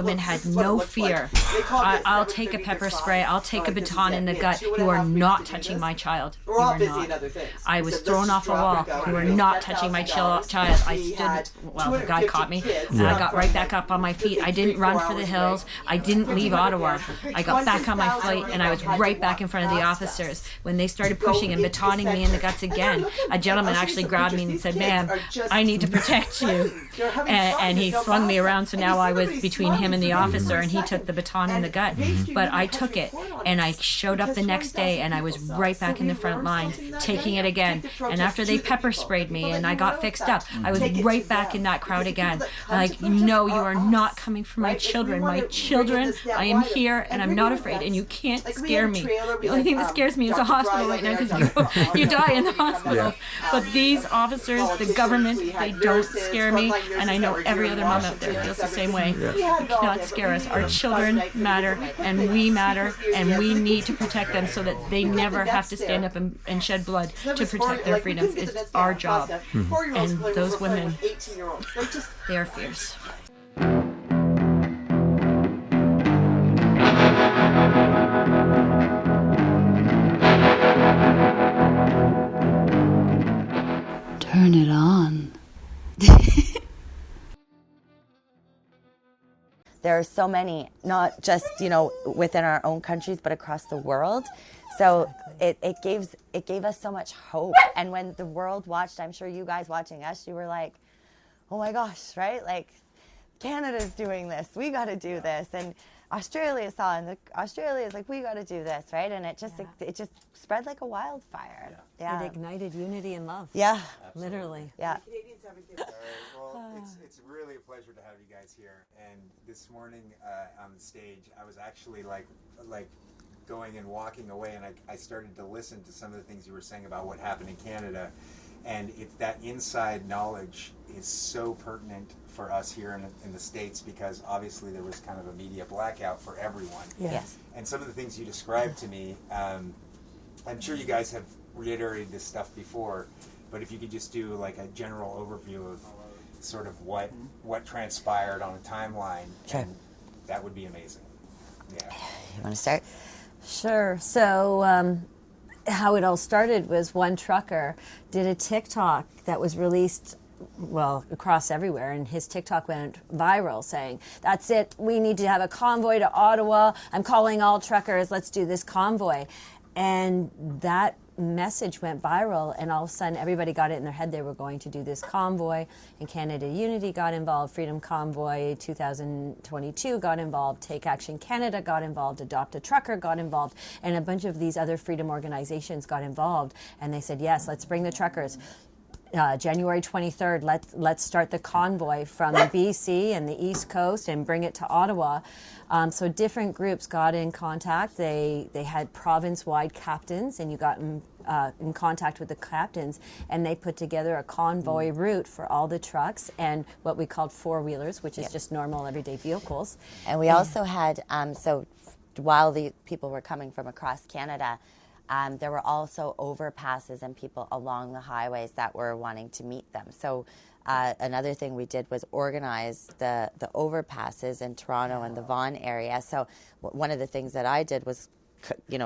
women had no fear. I'll take a pepper spray, I'll take a baton in the gut. You are not touching my child. You are not. I was thrown off a wall. You are not touching my child. I stood, well, the guy caught me, and I got right back up on my feet. I didn't run for the hills. I didn't leave Ottawa. I got back on my feet, and I was right back in front of the officers. When they started pushing and batoning me in the guts again, a gentleman actually grabbed me and said, "Ma'am, I need to protect you." And he swung me around, so now I was between him and the officer, and he took the baton in the gut. But I took it, and I showed up the next day, and I was right back in the front lines, taking it again. And after they pepper sprayed me and I got fixed up, I was right back in that crowd again. Like, no, you are not coming for my children. My children, I am here, and I'm not afraid, and you can't scare me. The only thing that scares me is a hospital right now, because you die in the hospital. But these officers, the government, they don't scare me, and I know every other mom out there feels the same way. You cannot scare us. Our children matter, and we matter, and we need to protect them so that they never have to stand up and shed blood to protect their freedoms. It's our job. And those women, they are fierce. Turn it on. There are so many, not just, within our own countries, but across the world. So it gave us so much hope. And when the world watched, I'm sure you guys watching us, you were like, oh my gosh, right? Like, Canada's doing this. We got to do this. And Australia saw, and Australia's like, we got to do this, right? And it just spread like a wildfire. It ignited unity and love. Yeah. Absolutely. Literally. Yeah. Canadians everything. Well, it's really a pleasure to have you guys here. And this morning on the stage, I was actually like going and walking away, and I started to listen to some of the things you were saying about what happened in Canada. And that inside knowledge is so pertinent for us here in the States, because obviously there was kind of a media blackout for everyone. Yes. And some of the things you described to me, I'm sure you guys have reiterated this stuff before, but if you could just do like a general overview of sort of what transpired on a timeline, sure, that would be amazing. Yeah. You want to start? Sure. So how it all started was one trucker did a TikTok that was released, well, across everywhere, and his TikTok went viral saying, "That's it, we need to have a convoy to Ottawa. I'm calling all truckers, let's do this convoy." And that message went viral, and all of a sudden everybody got it in their head they were going to do this convoy, and Canada Unity got involved, Freedom Convoy 2022 got involved, Take Action Canada got involved, Adopt a Trucker got involved, and a bunch of these other freedom organizations got involved, and they said, yes, let's bring the truckers. January 23rd, let's start the convoy from BC and the East Coast and bring it to Ottawa. So different groups got in contact. They had province-wide captains, and you got in contact with the captains, and they put together a convoy route for all the trucks and what we called four-wheelers, which is just normal everyday vehicles. And we also had, so while the people were coming from across Canada, there were also overpasses and people along the highways that were wanting to meet them. So another thing we did was organize the overpasses in Toronto and the Vaughan area. So one of the things that I did was,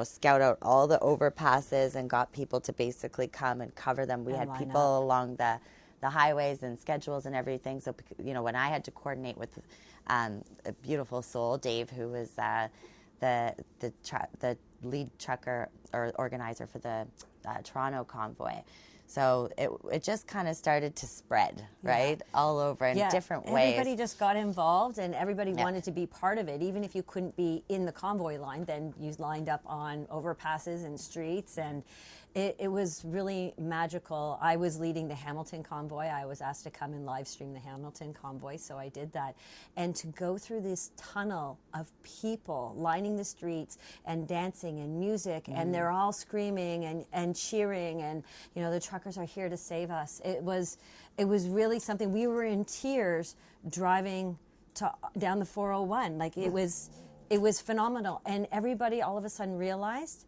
scout out all the overpasses and got people to basically come and cover them. We had people along the highways and schedules and everything. So, when I had to coordinate with a beautiful soul, Dave, who was the lead trucker or organizer for the Toronto convoy. So it just kind of started to spread, right, all over in different ways. Everybody just got involved, and everybody wanted to be part of it. Even if you couldn't be in the convoy line, then you lined up on overpasses and streets, and it was really magical. I was leading the Hamilton convoy. I was asked to come and live stream the Hamilton convoy, so I did that. And to go through this tunnel of people lining the streets and dancing and music, and they're all screaming and cheering, and the truckers are here to save us. It was really something. We were in tears driving down the 401. Like it was phenomenal, and everybody all of a sudden realized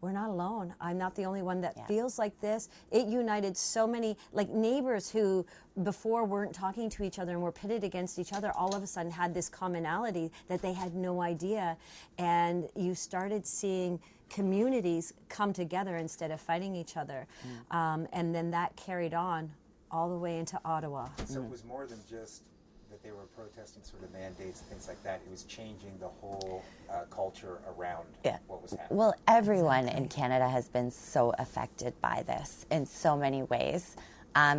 we're not alone. I'm not the only one that feels like this. It united so many, like neighbors who before weren't talking to each other and were pitted against each other, all of a sudden had this commonality that they had no idea. And you started seeing communities come together instead of fighting each other. And then that carried on all the way into Ottawa. So it was more than just that they were protesting sort of mandates and things like that. It was changing the whole culture around what was happening. Well, everyone in Canada has been so affected by this in so many ways.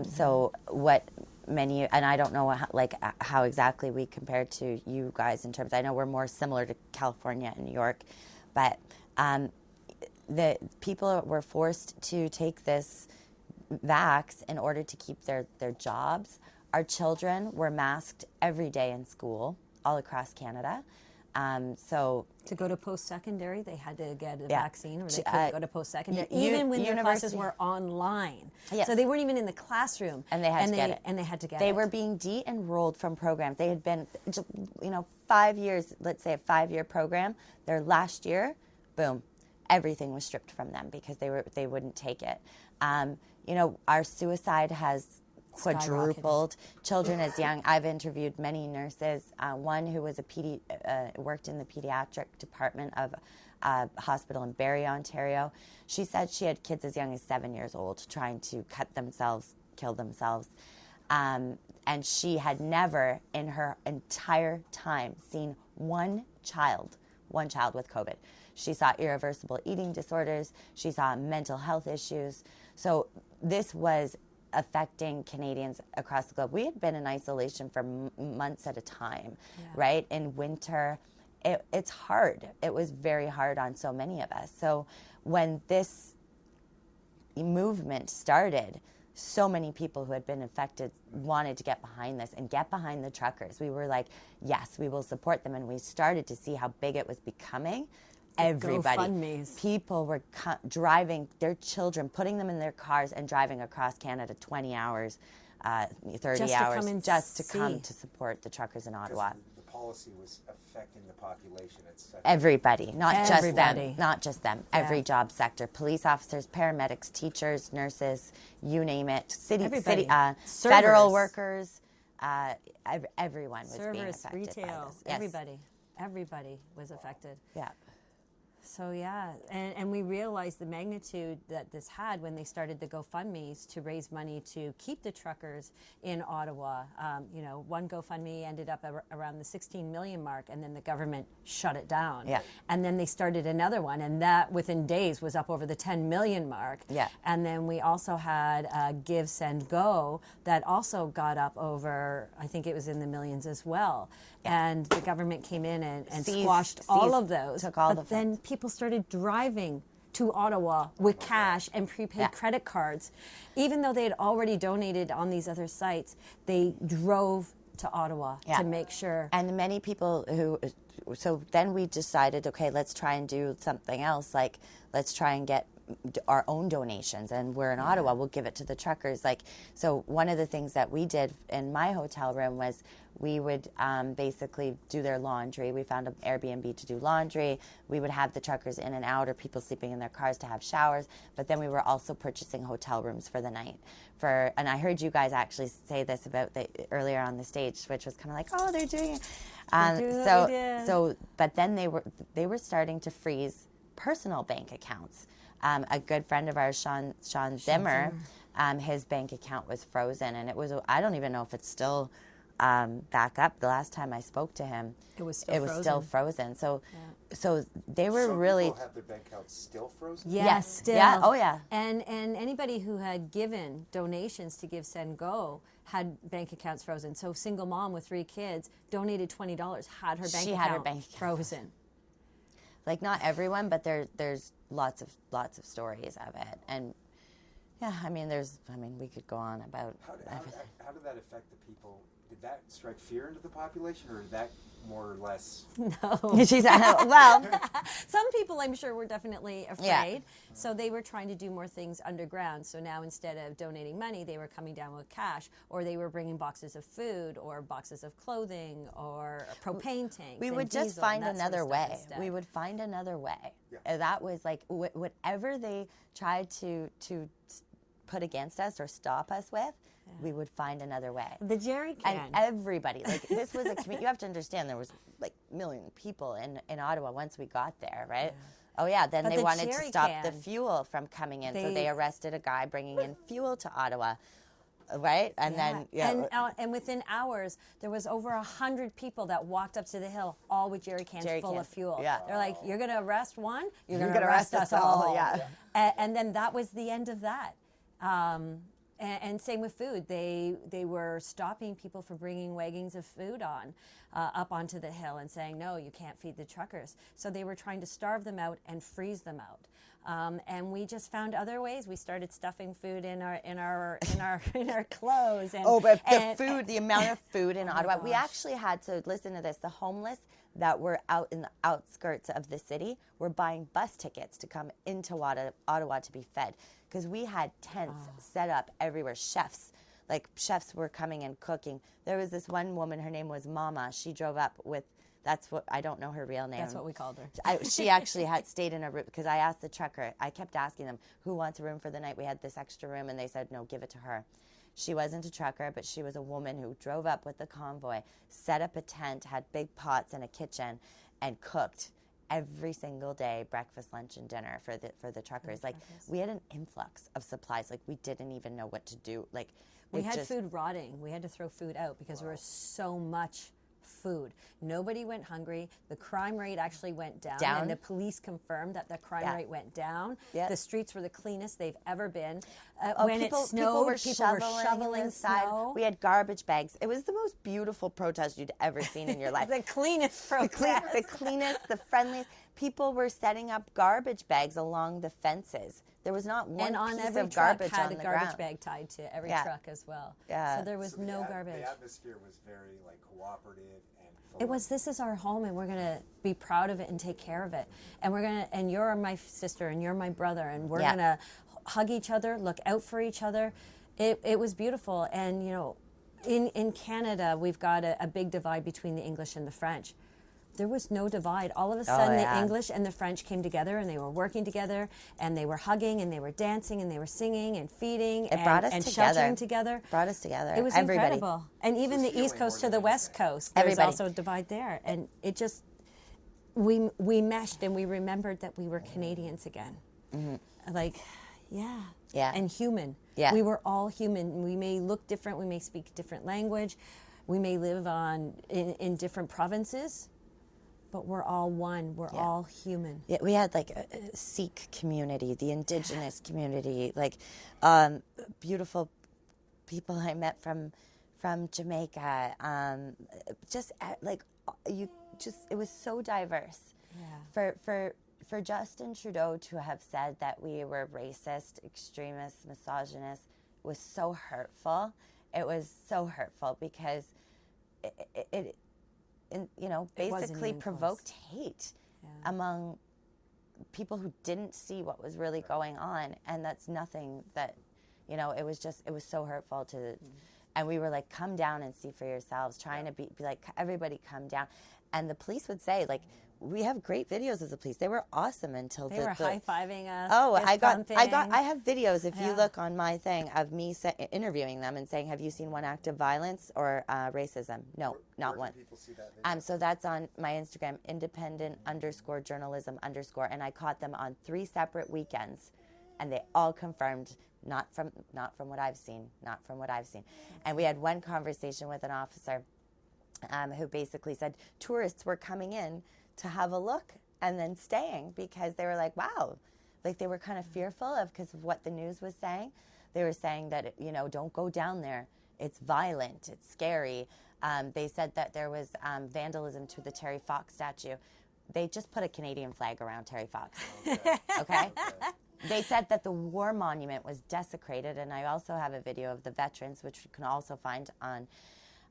So what many, and I don't know how exactly we compare to you guys in terms, I know we're more similar to California and New York, but the people were forced to take this vax in order to keep their jobs. Our children were masked every day in school all across Canada. So to go to post-secondary, they had to get a vaccine, or they couldn't go to post-secondary, even when their classes were online. Yes. So they weren't even in the classroom, and they had to get it. And they had to get They it. were being de-enrolled from programs. They had been, 5 years. Let's say a 5-year program. Their last year, boom, everything was stripped from them because they wouldn't take it. Our suicide has quadrupled. Children as young. I've interviewed many nurses. One who was worked in the pediatric department of a hospital in Barrie, Ontario. She said she had kids as young as 7 years old trying to cut themselves, kill themselves. And she had never in her entire time seen one child with COVID. She saw irreversible eating disorders. She saw mental health issues. So this was affecting Canadians across the globe. We had been in isolation for months at a time, right? In winter, it's hard. It was very hard on so many of us. So when this movement started, so many people who had been affected wanted to get behind this and get behind the truckers. We were like, yes, we will support them. And we started to see how big it was becoming. Everybody, GoFundMes. People were driving their children, putting them in their cars and driving across Canada 20 hours, 30 hours, just to come to support the truckers in Ottawa. The policy was affecting the population. Everybody, not just them. Yeah. Every job sector: police officers, paramedics, teachers, nurses, you name it. Federal workers. Everyone was being affected retail, by this. Yes. Everybody was affected. Yeah. So and we realized the magnitude that this had when they started the GoFundMes to raise money to keep the truckers in Ottawa. One GoFundMe ended up around the 16 million mark, and then the government shut it down. Yeah. And then they started another one, and that within days was up over the 10 million mark. Yeah. And then we also had Give, Send, Go that also got up over, I think it was in the millions as well. Yeah. And the government came in and squashed all of those. But then people started driving to Ottawa with cash and prepaid credit cards. Even though they had already donated on these other sites, they drove to Ottawa to make sure. And many people so then we decided, okay, let's try and do something else. Like, let's try and get our own donations, and we're in Ottawa, we'll give it to the truckers. So one of the things that we did in my hotel room was we would basically do their laundry. We found an Airbnb to do laundry. We would have the truckers in and out, or people sleeping in their cars to have showers. But then we were also purchasing hotel rooms for the night. And I heard you guys actually say this about earlier on the stage, which was kind of like, oh, they're doing it. But then they were starting to freeze personal bank accounts. A good friend of ours, Sean Zimmer, his bank account was frozen, and it was, I don't even know if it's still back up. The last time I spoke to him, it was still frozen. So they were really. People have their bank accounts still frozen? Yes, still. Yeah, oh yeah. And anybody who had given donations to Give, Send, Go had bank accounts frozen. So single mom with 3 kids donated $20, had her bank account frozen. Like, not everyone, but there's lots of stories of it. And yeah, we could go on about everything. How did that affect the people? Did that strike fear into the population, or did that more or less? No. She's well. Some people, I'm sure, were definitely afraid. Yeah. So they were trying to do more things underground. So now instead of donating money, they were coming down with cash, or they were bringing boxes of food, or boxes of clothing, or propane tanks. We would just find another way. We would find another way. Yeah. that was like whatever they tried to put against us or stop us with, we would find another way. The jerry can. And everybody, like this was a community. You have to understand there was like a million people in Ottawa once we got there, right? Yeah. Oh yeah, then they wanted to stop the fuel from coming in, so they arrested a guy bringing in fuel to Ottawa, right? And then and within hours there was over 100 people that walked up to the hill, all with jerry cans full of fuel. Yeah. They're like, you're going to arrest one, you're going to arrest us all. Yeah. And then that was the end of that. And same with food. They were stopping people from bringing wagons of food up onto the hill and saying, no, you can't feed the truckers. So they were trying to starve them out and freeze them out. And we just found other ways. We started stuffing food in our clothes. And, the amount of food in Ottawa. We actually had to listen to this. The homeless that were out in the outskirts of the city were buying bus tickets to come into Ottawa to be fed, because we had tents set up everywhere. Chefs were coming and cooking. There was this one woman, her name was Mama. She drove up with, I don't know her real name. That's what we called her. She actually had stayed in a room, because I asked the trucker, I kept asking them, who wants a room for the night? We had this extra room, and they said, no, give it to her. She wasn't a trucker, but she was a woman who drove up with the convoy, set up a tent, had big pots and a kitchen, and cooked every single day, breakfast, lunch, and dinner for the truckers. Like, we had an influx of supplies. Like, we didn't even know what to do. Like, we had food rotting. We had to throw food out because there was so much food. Nobody went hungry. The crime rate actually went down. And the police confirmed that the crime rate went down. Yep. The streets were the cleanest they've ever been. When it snowed, people were shoveling snow. We had garbage bags. It was the most beautiful protest you'd ever seen in your life. The cleanest protest. The cleanest, the friendliest. People were setting up garbage bags along the fences. There was not one piece of garbage on the ground. And on every truck had a garbage bag tied to every truck as well. Yeah. So there was no garbage. The atmosphere was very cooperative and full. It was, this is our home, and we're going to be proud of it and take care of it. And and you're my sister and you're my brother, and we're going to hug each other, look out for each other. It was beautiful. And in Canada, we've got a big divide between the English and the French. There was no divide. All of a sudden, the English and the French came together, and they were working together, and they were hugging, and they were dancing, and they were singing and feeding and sheltering together. Brought us together. It was incredible. And even the East Coast to the West Coast, there was also a divide there. And it just, we meshed, and we remembered that we were Canadians again. Mm-hmm. And human. Yeah. We were all human. We may look different. We may speak a different language. We may live in different provinces. But we're all one. We're all human. Yeah, we had a Sikh community, the indigenous community, beautiful people I met from Jamaica. It was so diverse. Yeah. For Justin Trudeau to have said that we were racist, extremists, misogynists was so hurtful. It was so hurtful because it basically provoked hate among people who didn't see what was really going on. And that's nothing that, it was so hurtful to, and we were like, come down and see for yourselves, trying to be like, everybody come down. And the police would say, we have great videos of the police. They were awesome until they were high-fiving us. Oh, I have videos. If you look on my thing of me interviewing them and saying, "Have you seen one act of violence or racism?" No, not one. Where can people see that video? So that's on my Instagram, independent_journalism_, and I caught them on 3 separate weekends, and they all confirmed not from what I've seen, not from what I've seen. And we had one conversation with an officer who basically said tourists were coming in to have a look and then staying because they were like, wow. They were kind of fearful because of what the news was saying. They were saying that, don't go down there. It's violent. It's scary. They said that there was vandalism to the Terry Fox statue. They just put a Canadian flag around Terry Fox. Okay? They said that the war monument was desecrated, and I also have a video of the veterans, which you can also find on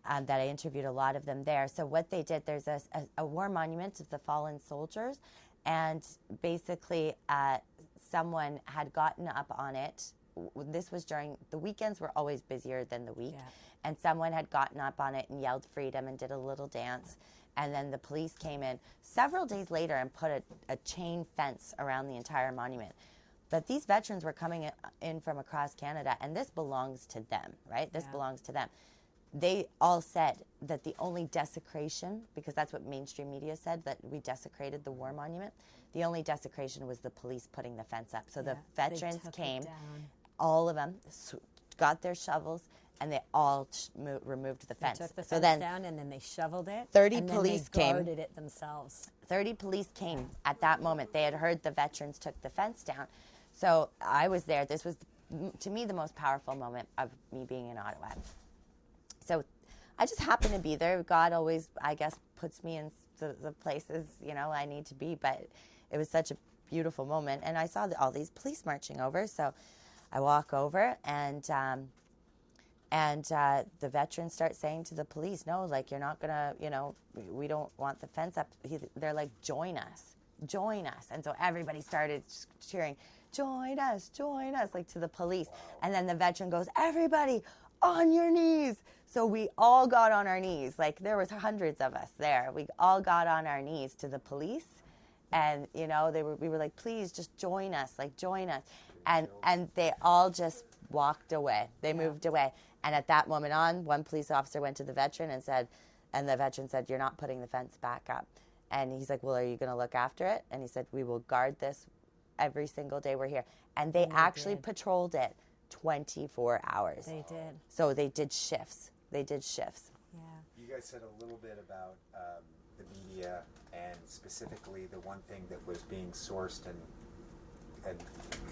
that I interviewed a lot of them there. So what they did, there's a war monument of the fallen soldiers, and basically someone had gotten up on it. This was during, the weekends were always busier than the week, and someone had gotten up on it and yelled freedom and did a little dance. And then the police came in several days later and put a chain fence around the entire monument. But these veterans were coming in from across Canada, and this belongs to them, right? This belongs to them. They all said that the only desecration, because that's what mainstream media said, that we desecrated the war monument, the only desecration was the police putting the fence up. So the veterans came, all of them got their shovels, and they all removed the fence. They took the fence down, and then they shoveled it. 30 and police then they came. guarded it themselves. 30 police came at that moment. They had heard the veterans took the fence down. So I was there. This was, to me, the most powerful moment of me being in Ottawa. So I just happened to be there. God always, I guess, puts me in the places, you know, I need to be. But it was such a beautiful moment. And I saw all these police marching over. So I walk over, and the veterans start saying to the police, no, like, you're not going to, you know, we don't want the fence up. They're like, join us. Join us. And so everybody started cheering, join us, like, to the police. And then the veteran goes, everybody on your knees. So we all got on our knees. Like, there was hundreds of us there. We all got on our knees to the police. And, you know, we were like, please just join us, like, join us. And they all just walked away. They moved away. And at that moment one police officer went to the veteran and the veteran said, you're not putting the fence back up. And he's like, well, are you going to look after it? And he said, we will guard this every single day we're here. And they actually patrolled it 24 hours. They did. So they did shifts. Yeah. You guys said a little bit about the media, and specifically the one thing that was being sourced and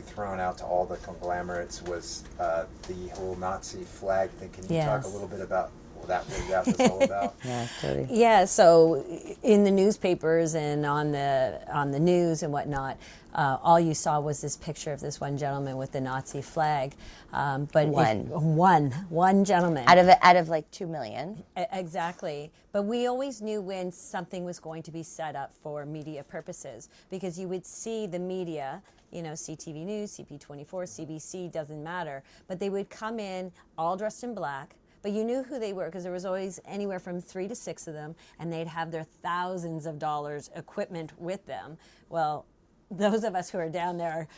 thrown out to all the conglomerates was the whole Nazi flag thing. Can you talk a little bit about what that was all about? Yeah, totally. Yeah, so in the newspapers and on the news and whatnot, all you saw was this picture of this one gentleman with the Nazi flag. But one gentleman out of like 2 million. Exactly. But we always knew when something was going to be set up for media purposes, because you would see the media, you know, CTV News, CP24, CBC, doesn't matter, but they would come in all dressed in black. But you knew who they were because there was always anywhere from 3 to 6 of them, and they'd have their thousands of dollars equipment with them. Well, those of us who are down there,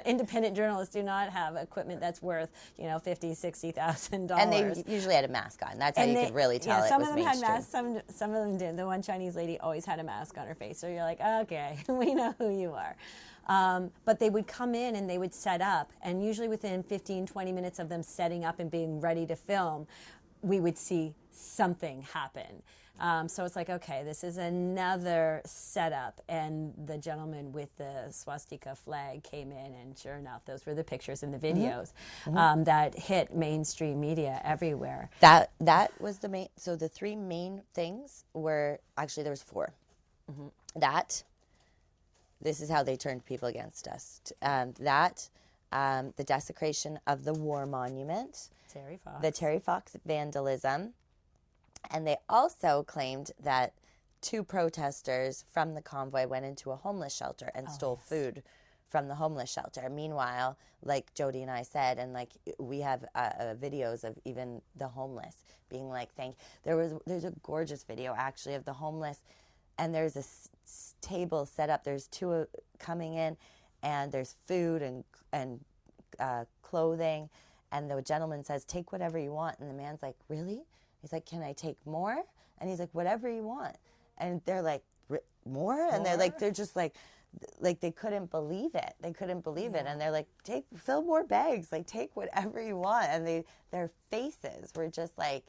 independent journalists, do not have equipment that's worth, you know, $50,000, $60,000. And they usually had a mask on. That's how you could really tell it was mainstream. Some of them had masks, some of them didn't. The one Chinese lady always had a mask on her face. So you're like, okay, we know who you are. But they would come in and they would set up, and usually within 15, 20 minutes of them setting up and being ready to film, we would see something happen. So it's like, okay, this is another setup. And the gentleman with the swastika flag came in, and sure enough, those were the pictures and the videos that hit mainstream media everywhere. That was the main. So the 3 main things were, actually there was 4. This is how they turned people against us. The desecration of the war monument. The Terry Fox vandalism. And they also claimed that 2 protesters from the convoy went into a homeless shelter and stole food from the homeless shelter. Meanwhile, like Jody and I said, and like we have videos of even the homeless being like, there's a gorgeous video actually of the homeless, and there's a table set up. There's 2 coming in, and there's food and clothing. And the gentleman says, take whatever you want. And the man's like, really? He's like, can I take more? And he's like, whatever you want. And they're like, more? And they're just like they couldn't believe it. They couldn't believe it. And they're like, fill more bags. Like, take whatever you want. And their faces were just like,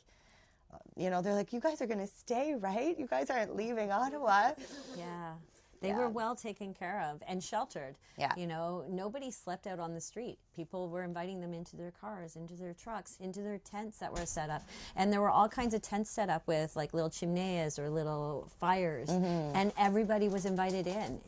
you know, they're like, you guys are going to stay, right? You guys aren't leaving Ottawa. Yeah. They were well taken care of and sheltered. Yeah. You know, nobody slept out on the street. People were inviting them into their cars, into their trucks, into their tents that were set up. And there were all kinds of tents set up with like little chimeneas or little fires. And everybody was invited in.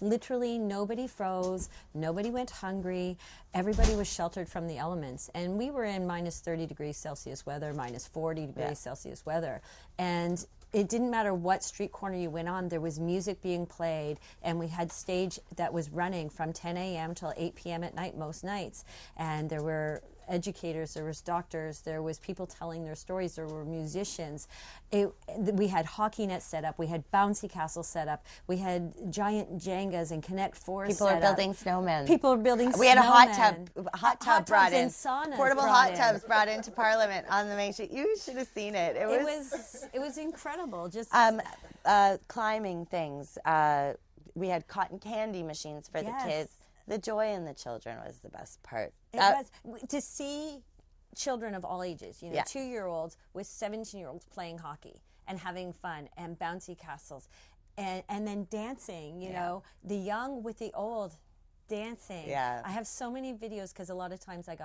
Literally nobody froze. Nobody went hungry. Everybody was sheltered from the elements. And we were in minus 30 degrees Celsius weather, minus 40 degrees Celsius weather. And it didn't matter what street corner you went on, there was music being played, and we had stage that was running from 10 a.m. till 8 p.m. at night most nights. And there were educators, there was doctors, there was people telling their stories, there were musicians. We had hockey nets set up, we had bouncy castles set up, we had giant Jengas and Connect Four People set are building snowmen. People are building We had a hot snowmen. tub brought in. And saunas Portable brought hot tubs brought into Parliament on the main street. You should have seen it. It was incredible. Just climbing things. We had cotton candy machines for the kids. The joy in the children was the best part. It was to see children of all ages, 2-year-olds with 17-year-olds playing hockey and having fun and bouncy castles and then dancing, the young with the old dancing. Yeah. I have so many videos because a lot of times I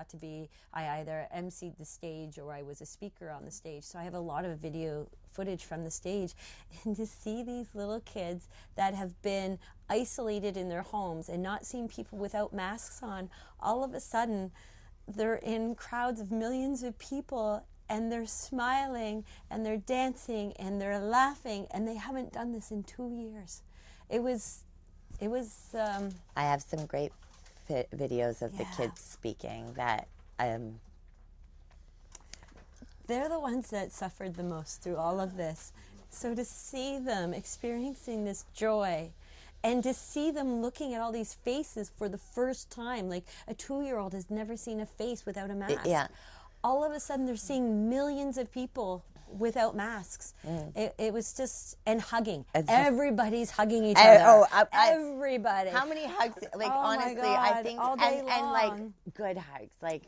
either emceed the stage or I was a speaker on the stage. So I have a lot of video footage from the stage. And to see these little kids that have been isolated in their homes and not seeing people without masks on, all of a sudden they're in crowds of millions of people and they're smiling and they're dancing and they're laughing, and they haven't done this in 2 years. It was I have some great videos of the kids speaking that they're the ones that suffered the most through all of this. So to see them experiencing this joy and to see them looking at all these faces for the first time, like a 2-year-old has never seen a face without a mask. All of a sudden they're seeing millions of people without masks. It was just, and hugging. Everybody's hugging each other. Everybody. How many hugs? Like, honestly, God, I think, all day long. and like good hugs, like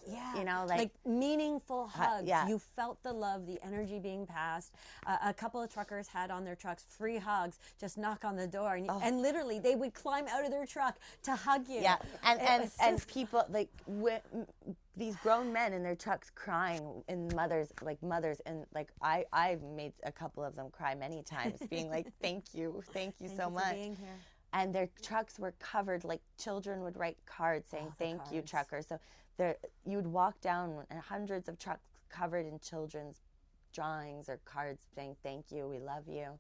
like meaningful hugs. Yeah. You felt the love, the energy being passed. A couple of truckers had on their trucks free hugs. Just knock on the door, and literally they would climb out of their truck to hug you. Yeah, and people like. These grown men in their trucks crying, and mothers, and like I've made a couple of them cry many times, being like, thank you so much. Being here. And their trucks were covered, like children would write cards saying thank you, trucker. So you would walk down and hundreds of trucks covered in children's drawings or cards saying thank you, we love you.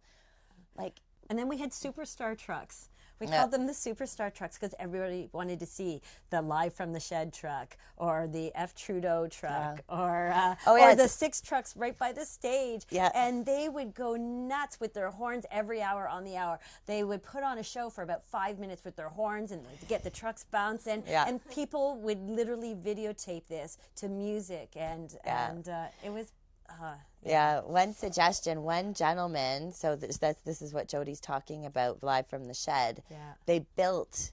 And then we had superstar trucks. We called them the superstar trucks because everybody wanted to see the Live from the Shed truck or the F. Trudeau truck or the 6 trucks right by the stage. Yeah. And they would go nuts with their horns every hour on the hour. They would put on a show for about 5 minutes with their horns and get the trucks bouncing. Yeah. And people would literally videotape this to music. And it was... one suggestion, one gentleman, so this is what Jody's talking about, Live from the Shed. They built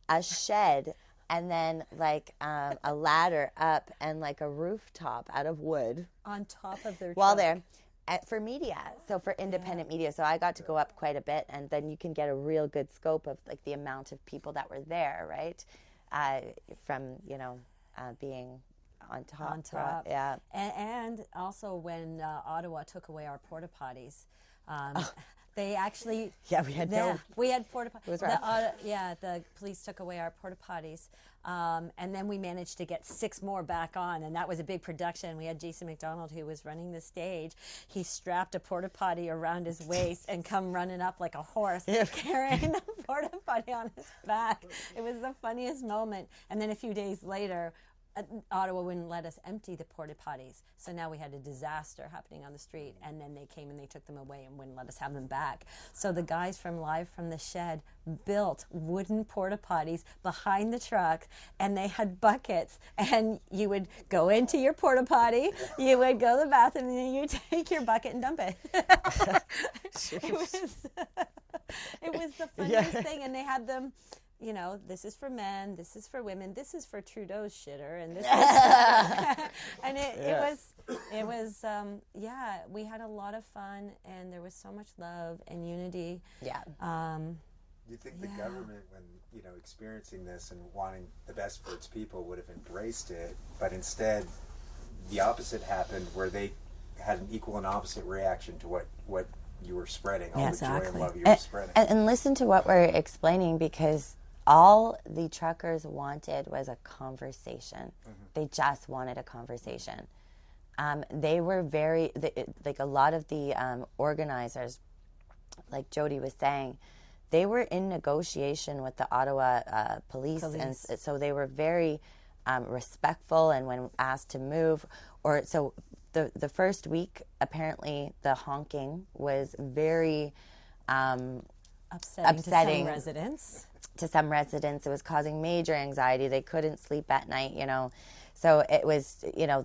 a shed and then like a ladder up and like a rooftop out of wood on top of their while truck. they're for media, so for independent media. So I got to go up quite a bit, and then you can get a real good scope of like the amount of people that were there, right? From being on top. Yeah. And also when Ottawa took away our porta potties, they actually... we had we had porta potties. It was rough. The police took away our porta potties. And then we managed to get 6 more back on, and that was a big production. We had Jason McDonald, who was running the stage. He strapped a porta potty around his waist and come running up like a horse, carrying the porta potty on his back. It was the funniest moment. And then a few days later, Ottawa wouldn't let us empty the porta potties, so now we had a disaster happening on the street, and then they came and they took them away and wouldn't let us have them back. So the guys from Live from the Shed built wooden porta potties behind the truck, and they had buckets, and you would go into your porta potty, you would go to the bathroom, and then you take your bucket and dump it. It was the funniest thing, and they had them. This is for men, this is for women, this is for Trudeau's shitter, and this is and it was we had a lot of fun, and there was so much love and unity. You think the government, when experiencing this and wanting the best for its people, would have embraced it, but instead the opposite happened, where they had an equal and opposite reaction to what you were spreading, all the joy and love you were spreading. And listen to what we're explaining, because all the truckers wanted was a conversation. They just wanted a conversation. They were like a lot of the organizers, like Jody was saying, they were in negotiation with the Ottawa police. And so they were very respectful, and when asked to move, or so the first week, apparently the honking was very upsetting to some residents. To some residents, it was causing major anxiety. They couldn't sleep at night, you know. So it was, you know,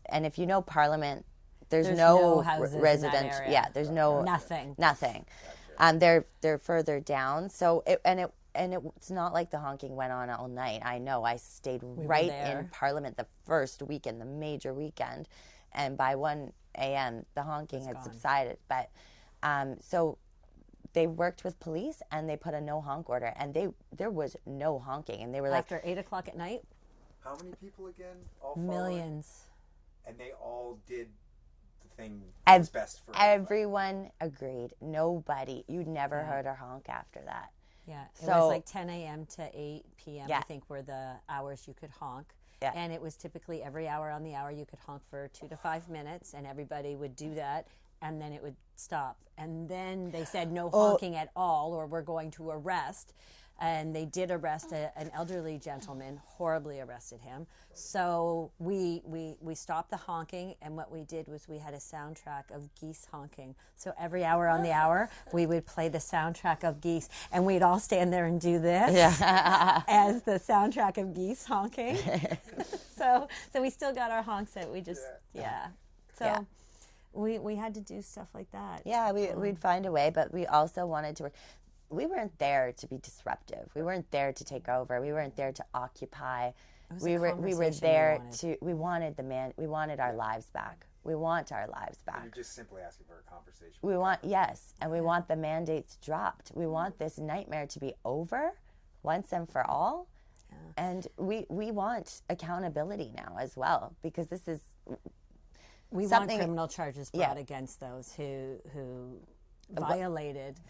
and if you know Parliament, there's no resident. Yeah, there's nothing. They're further down. So it's not like the honking went on all night. I know. I stayed right in Parliament the first weekend, the major weekend, and by 1 a.m. the honking had subsided. But so they worked with police and they put a no honk order, and there was no honking, and they were like after 8 o'clock at night. How many people again? All millions. And they all did the thing that was best for everyone. Agreed. Nobody. You never heard a honk after that. Yeah. It was like 10 a.m. to 8 p.m. I think were the hours you could honk. Yeah. And it was typically every hour on the hour you could honk for 2 to 5 minutes, and everybody would do that, and then it would stop. And then they said no honking at all, or we're going to arrest. And they did arrest an elderly gentleman, horribly arrested him. So we stopped the honking, and what we did was we had a soundtrack of geese honking. So every hour on the hour, we would play the soundtrack of geese, and we'd all stand there and do this as the soundtrack of geese honking. so we still got our honks out. We just, So we had to do stuff like that. Yeah, we'd find a way, but we also wanted to work. We weren't there to be disruptive. We weren't there to take over. We weren't there to occupy. We were there to. We wanted our lives back. We want our lives back. You're just simply asking for a conversation. We want and we want the mandates dropped. We want this nightmare to be over, once and for all. Yeah. And we want accountability now as well, because this is. We want criminal charges brought against those who violated.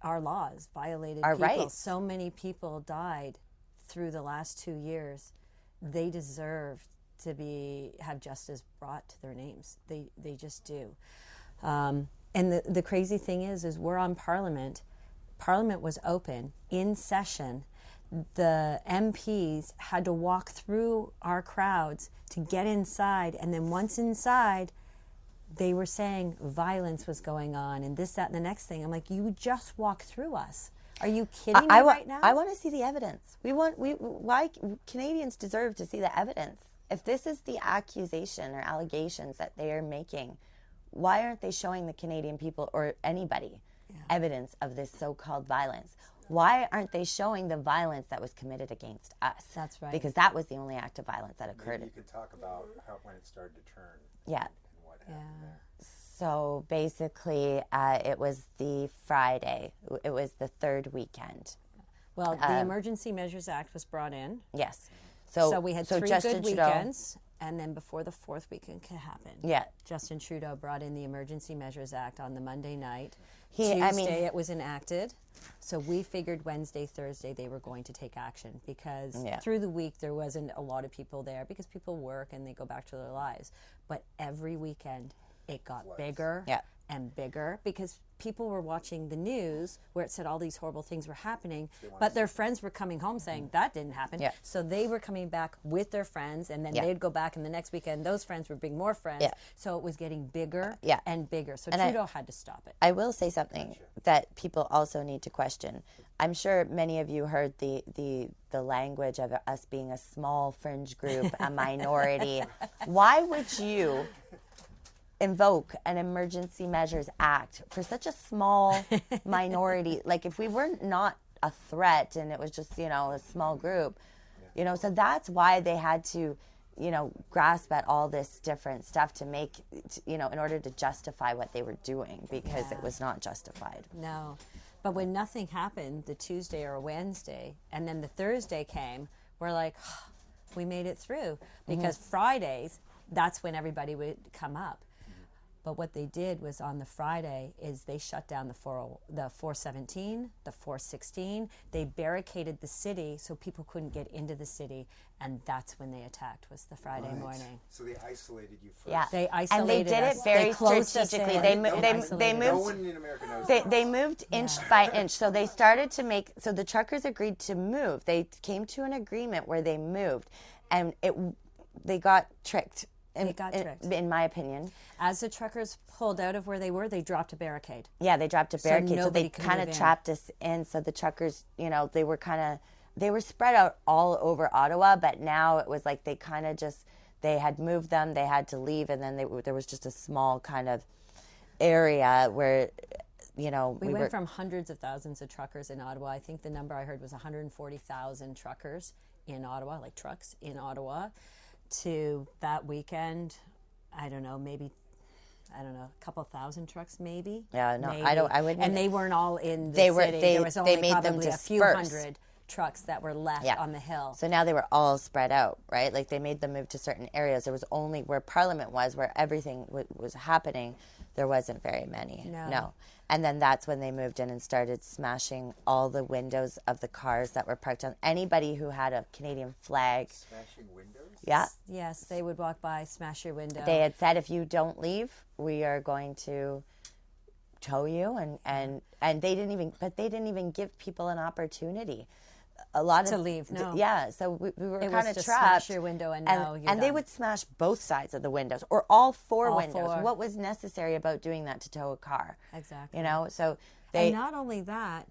Our laws, violated our people. rights. So many people died through the last 2 years. They deserve to have justice brought to their names. They just do. And the crazy thing is we're on Parliament. Parliament was open in session. The MPs had to walk through our crowds to get inside, and then once inside, they were saying violence was going on and this, that, and the next thing. I'm like, you just walked through us. Are you kidding me right now? I want to see the evidence. Why Canadians deserve to see the evidence. If this is the accusation or allegations that they are making, why aren't they showing the Canadian people or anybody evidence of this so-called violence? Why aren't they showing the violence that was committed against us? That's right. Because that was the only act of violence that occurred. Maybe you could talk about when it started to turn. Yeah. Yeah. So basically, it was the Friday. It was the third weekend. Well, the Emergency Measures Act was brought in. Yes. So we had 3 good weekends, and then before the 4th weekend could happen, Justin Trudeau brought in the Emergency Measures Act on the Monday night. Tuesday it was enacted. So we figured Wednesday, Thursday they were going to take action, because through the week there wasn't a lot of people there because people work and they go back to their lives. But every weekend it got bigger and bigger, because people were watching the news where it said all these horrible things were happening, but their friends were coming home saying that didn't happen. Yeah. So they were coming back with their friends, and then they'd go back, and the next weekend those friends would bring more friends. Yeah. So it was getting bigger and bigger. So Trudeau had to stop it. I will say something that people also need to question. I'm sure many of you heard the language of us being a small fringe group, a minority. Why would you invoke an Emergency Measures Act for such a small minority? Like, if we were not a threat and it was just, a small group, so that's why they had to, grasp at all this different stuff to make, in order to justify what they were doing, because it was not justified. No. But when nothing happened the Tuesday or Wednesday, and then the Thursday came, we're like, we made it through. Because Fridays, that's when everybody would come up. But what they did was on the Friday is they shut down the 417, the 416. They barricaded the city so people couldn't get into the city, and that's when they attacked, was the Friday morning. So they isolated you first. Yeah, they isolated us. And they did it very strategically. They moved. No one in America knows. They moved inch by inch. So they started to make. So the truckers agreed to move. They came to an agreement where they moved. and they got tricked. In my opinion. As the truckers pulled out of where they were, they dropped a barricade. Yeah, they dropped a barricade, so they nobody could kind move of in. trapped us in. So the truckers, you know, they were spread out all over Ottawa, but now it was like they kind of just, they had moved them, they had to leave, and then there was just a small kind of area where, you know, We went from hundreds of thousands of truckers in Ottawa. I think the number I heard was 140,000 truckers in Ottawa, like trucks in Ottawa, to that weekend, I don't know, a couple thousand trucks maybe. Yeah, no, maybe. I wouldn't. And they weren't all in the They city. There was only made them probably a few disperse. hundred trucks that were left on the hill. So now they were all spread out, right? Like they made them move to certain areas. There was only where Parliament was, where everything was happening. There wasn't very many. No. And then that's when they moved in and started smashing all the windows of the cars that were parked on. Anybody who had a Canadian flag. Smashing windows? Yeah. Yes, they would walk by, smash your window. They had said, if you don't leave, we are going to tow you. And they didn't even give people an opportunity. A lot to leave, no. Yeah, so we were It kind was of just trapped. smash your window and no, you're and they done. would smash both sides of the windows or all four windows. four. What was necessary about doing that to tow a car? Exactly. You know, so And not only that,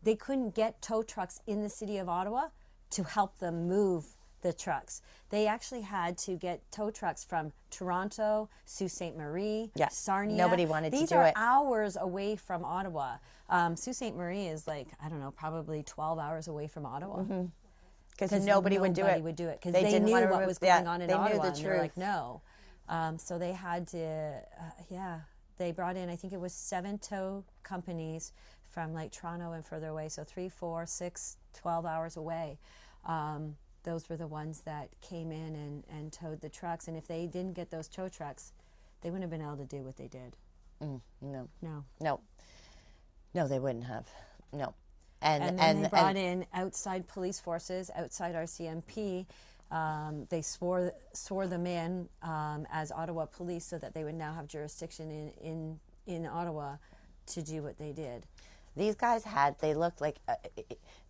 they couldn't get tow trucks in the city of Ottawa to help them move the trucks. They actually had to get tow trucks from Toronto, Sault Ste. Marie, Sarnia. Nobody wanted to do it. These are hours away from Ottawa. Sault Ste. Marie is like, I don't know, probably 12 hours away from Ottawa. Because nobody would do it. Because They they didn't knew wanna what remove- was going on in they knew Ottawa. the And they were like, truth. no. So they had to, they brought in, I think it was 7 tow companies from like Toronto and further away. So 3, 4, 6, 12 hours away. Those were the ones that came in and towed the trucks. And if they didn't get those tow trucks, they wouldn't have been able to do what they did. No, they wouldn't have. No. And then they brought in outside police forces, outside RCMP. They swore them in as Ottawa police so that they would now have jurisdiction in Ottawa to do what they did. These guys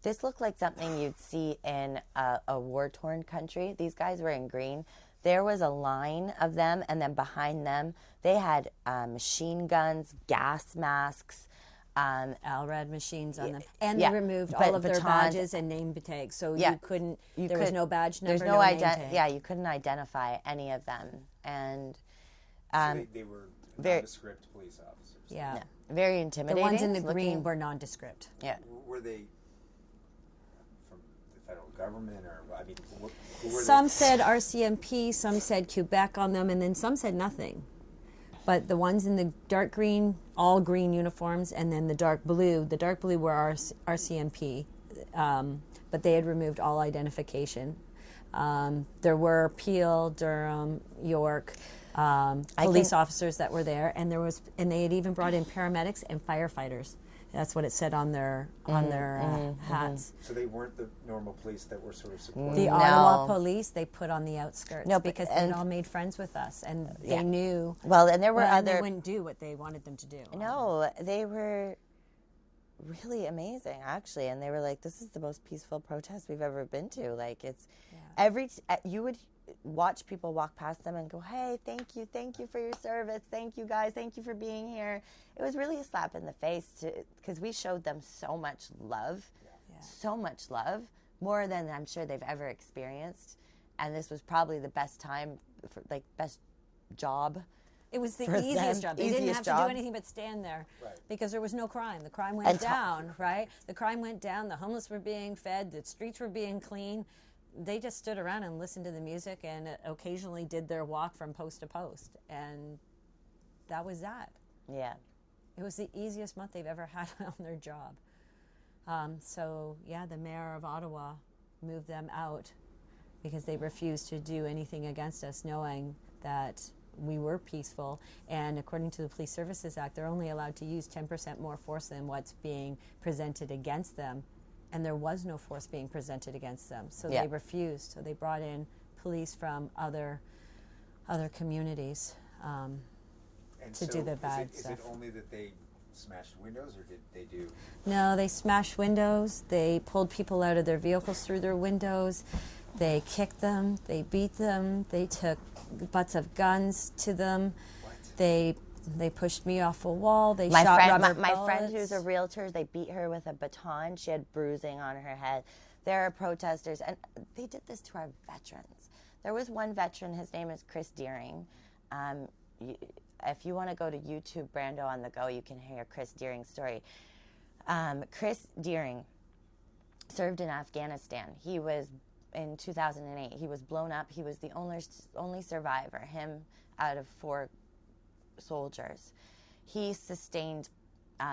this looked like something you'd see in a war-torn country. These guys were in green. There was a line of them, and then behind them, they had machine guns, gas masks, ALRAD machines on them, and they removed all of their batons. badges and name tags, so you couldn't. There was no badge number. There's no name tag. Yeah, you couldn't identify any of them, and So they were nondescript police officers. Yeah. very The intimidating. ones in the green were nondescript. Yeah. Were they from the federal government, or I mean, who were Some they? said RCMP, some said Quebec on them, and then some said nothing. But the ones in the dark green, all green uniforms, and then the dark blue were RCMP, but they had removed all identification. There were Peel, Durham, York police officers that were there, and they had even brought in paramedics and firefighters. That's what it said on their hats. So they weren't the normal police that were sort of supporting. The Ottawa police they put on the outskirts because and- they'd all made friends with us, and they knew. Well, and there were they other. wouldn't do what they wanted them to do. No, they were really amazing, actually, and they were like, "This is the most peaceful protest we've ever been to." Like it's you would watch people walk past them and go, "Hey, thank you for your service, thank you guys, thank you for being here." It was really a slap in the face because we showed them so much love, more than I'm sure they've ever experienced, and this was probably the best time for best job. It was the for easiest them, job. They didn't easiest have job. to do anything but stand there because there was no crime. The crime went And down, right? The crime went down. The homeless were being fed. The streets were being clean. They just stood around and listened to the music and occasionally did their walk from post to post. And that was that. Yeah. It was the easiest month they've ever had on their job. The mayor of Ottawa moved them out because they refused to do anything against us, knowing that we were peaceful. And according to the Police Services Act, they're only allowed to use 10% more force than what's being presented against them. And there was no force being presented against them. So they refused. So they brought in police from other communities to do the bad stuff. Is it only that they smashed windows, or did they do? No, they smashed windows. They pulled people out of their vehicles through their windows. They kicked them, they beat them, they took butts of guns to them. What? They pushed me off a wall. They My shot friend, rubber my bullets. friend who's a realtor, they beat her with a baton. She had bruising on her head. There are protesters, and they did this to our veterans. There was one veteran, his name is Chris Deering. If you want to go to YouTube, Brando on the Go, you can hear Chris Deering's story. Chris Deering served in Afghanistan. He was, in 2008, he was blown up. He was the only survivor, him out of 4 soldiers. He sustained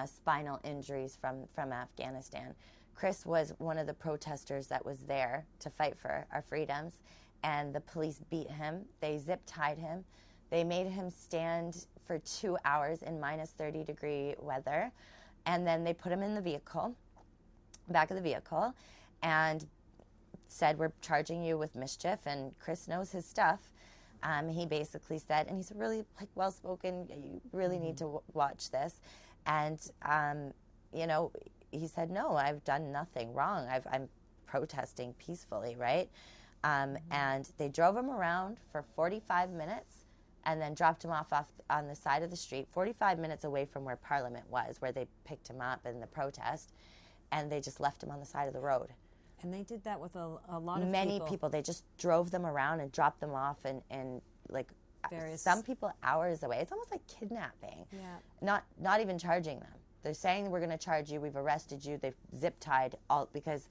spinal injuries from Afghanistan. Chris was one of the protesters that was there to fight for our freedoms, and the police beat him. They zip-tied him. They made him stand for 2 hours in minus 30-degree weather, and then they put him in the vehicle, back of the vehicle, and said, we're charging you with mischief, and Chris knows his stuff. He basically said, and he's really well-spoken, you really need to watch this. And, he said, no, I've done nothing wrong. I'm protesting peacefully, right? And they drove him around for 45 minutes and then dropped him off on the side of the street, 45 minutes away from where Parliament was, where they picked him up in the protest, and they just left him on the side of the road. And they did that with a lot of Many people. They just drove them around and dropped them off and like some people hours away. It's almost like kidnapping. Yeah. Not even charging them. They're saying we're going to charge you. We've arrested you. They've zip-tied all because,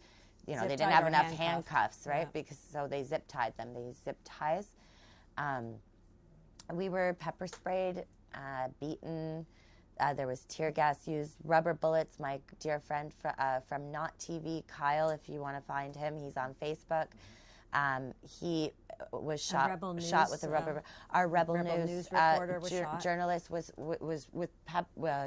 they didn't have enough handcuffs, right? Yeah. So they zip-tied them. They zip ties. We were pepper sprayed, beaten. There was tear gas used, rubber bullets. My dear friend from Not TV, Kyle, if you want to find him, he's on Facebook. He was shot with a rubber. Our Rebel News reporter was shot. Journalist was with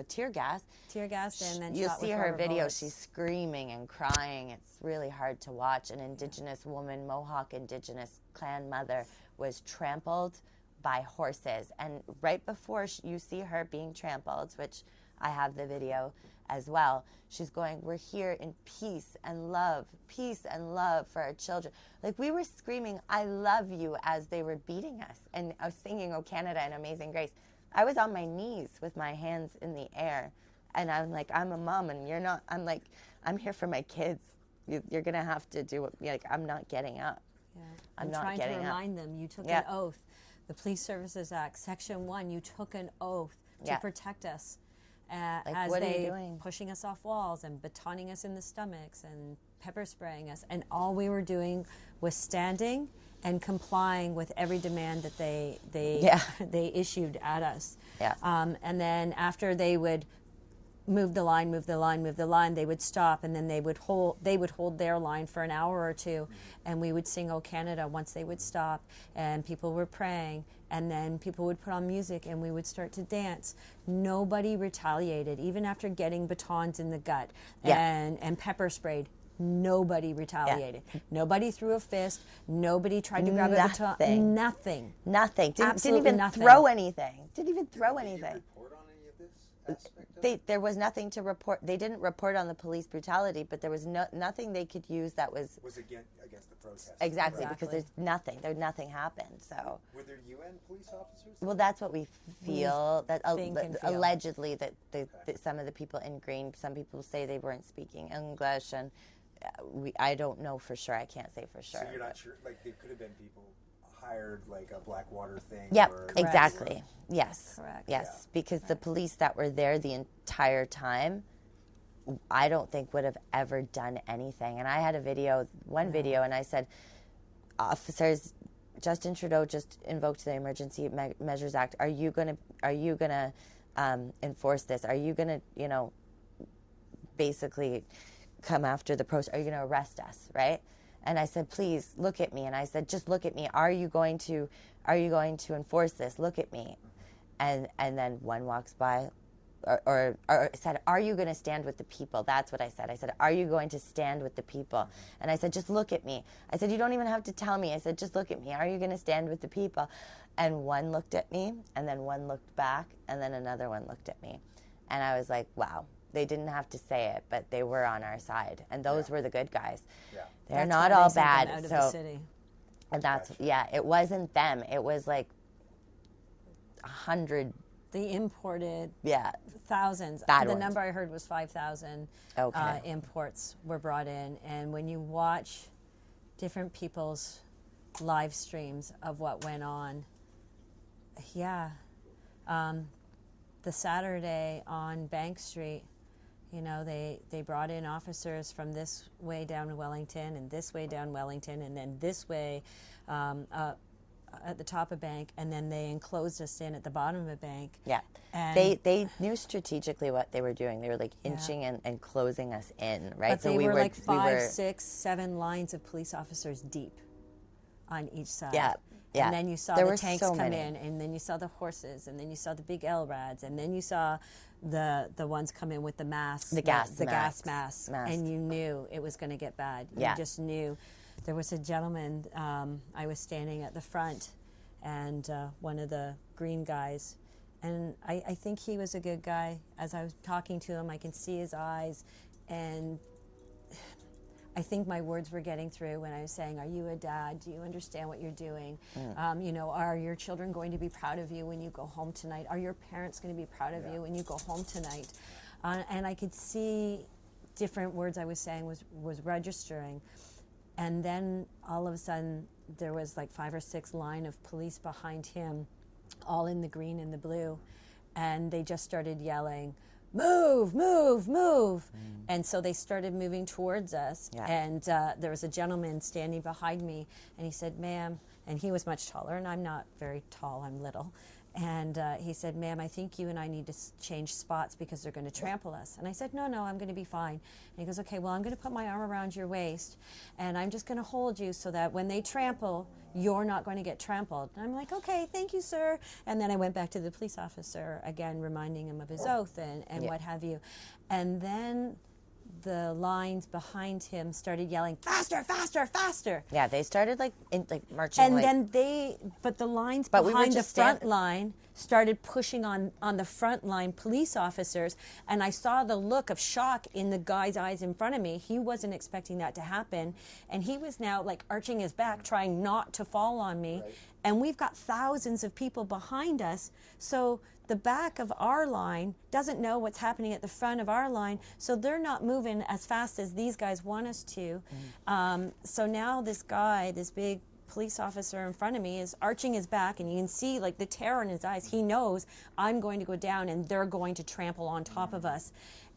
tear gas. Tear gas and then You'll shot see with her rubber video. bullets. She's screaming and crying. It's really hard to watch. An Indigenous woman, Mohawk Indigenous clan mother, was trampled by horses, and right before you see her being trampled, which I have the video as well, she's going, we're here in peace and love for our children. Like, we were screaming, I love you, as they were beating us, and I was singing O Canada and Amazing Grace. I was on my knees with my hands in the air, and I'm like, I'm a mom and you're not. I'm like, I'm here for my kids. You're gonna have to do it. Like, I'm not getting up. Yeah. I'm not trying getting to up. remind them, you took an oath. The Police Services Act, Section 1, you took an oath to protect us. As what are you they doing? Pushing us off walls and batoning us in the stomachs and pepper spraying us. And all we were doing was standing and complying with every demand that they they issued at us. Yeah. And then after they would move the line, they would stop, and then they would hold their line for an hour or two, and we would sing O Canada once they would stop, and people were praying, and then people would put on music and we would start to dance. Nobody retaliated, even after getting batons in the gut and pepper sprayed. Nobody retaliated. Nobody threw a fist. Nobody tried to grab a baton. Nothing. Didn't even throw anything. Didn't even throw anything. Report on any of this aspect of it? There was nothing to report. They didn't report on the police brutality, but there was nothing they could use that was against the protest. Exactly, because there's nothing. Nothing happened. So. Were there UN police officers? Well, that's what we feel. Feel. Allegedly that some of the people in green. Some people say they weren't speaking English, and I don't know for sure. I can't say for sure. So you're not sure. Like, there could have been people hired, like a Blackwater thing. Yep, exactly. Yes. Correct. Yes, because the police that were there the entire time, I don't think would have ever done anything. And I had one video, and I said, officers, Justin Trudeau just invoked the Emergency Measures Act. Are you gonna enforce this? Are you gonna, basically come after the protest? Are you gonna arrest us, right? And I said, please look at me. And I said, just look at me. Are you going to enforce this? Look at me. And then one walks by, or said, are you going to stand with the people? That's what I said. I said, are you going to stand with the people? And I said, just look at me. I said, you don't even have to tell me. I said, just look at me. Are you going to stand with the people? And one looked at me, and then one looked back, and then another one looked at me. And I was like, wow. They didn't have to say it, but they were on our side, and those were the good guys. Yeah. They're not all bad. Out of the city. And that's, yeah, it wasn't them. It was like 100. The imported Yeah. thousands. Bad the ones. number I heard was 5,000 Okay. imports were brought in. And when you watch different people's live streams of what went on, yeah. The Saturday on Bank Street, you know, they brought in officers from this way down Wellington and this way down Wellington and then this way at the top of Bank, and then they enclosed us in at the bottom of a bank. Yeah. And They knew strategically what they were doing. They were like inching and closing us in, right? But they were like 5, 6, 7 lines of police officers deep on each side. Yeah. Yeah. And then you saw There the were tanks so come many. in, and then you saw the horses, and then you saw the big LRADs, and then you saw the ones come in with the masks, The gas gas masks. and you knew it was going to get bad. Yeah. You just knew. There was a gentleman. I was standing at the front, and one of the green guys, and I think he was a good guy. As I was talking to him, I can see his eyes, and I think my words were getting through when I was saying, are you a dad? Do you understand what you're doing? You know, are your children going to be proud of you when you go home tonight? Are your parents going to be proud of you when you go home tonight? And I could see different words I was saying was registering. And then all of a sudden, there was like 5 or 6 line of police behind him, all in the green and the blue. And they just started yelling, move, move, move. And so they started moving towards us. Yeah. And there was a gentleman standing behind me, and he said, ma'am, and he was much taller, and I'm not very tall, I'm little. And he said, ma'am, I think you and I need to change spots because they're going to trample us. And I said, no, I'm going to be fine. And he goes, okay, well, I'm going to put my arm around your waist, and I'm just going to hold you so that when they trample, you're not going to get trampled. And I'm like, okay, thank you, sir. And then I went back to the police officer, again, reminding him of his oath and what have you. And then the lines behind him started yelling, faster, faster, faster. Yeah, they started like marching. And like, then but the lines But we were behind the just front line started pushing on the front line police officers, and I saw the look of shock in the guy's eyes in front of me. He wasn't expecting that to happen, and he was now like arching his back, trying not to fall on me. Right. And we've got thousands of people behind us, so the back of our line doesn't know what's happening at the front of our line, so they're not moving as fast as these guys want us to. So now this guy, this big police officer in front of me, is arching his back, and you can see like the terror in his eyes. He knows I'm going to go down and they're going to trample on top of us.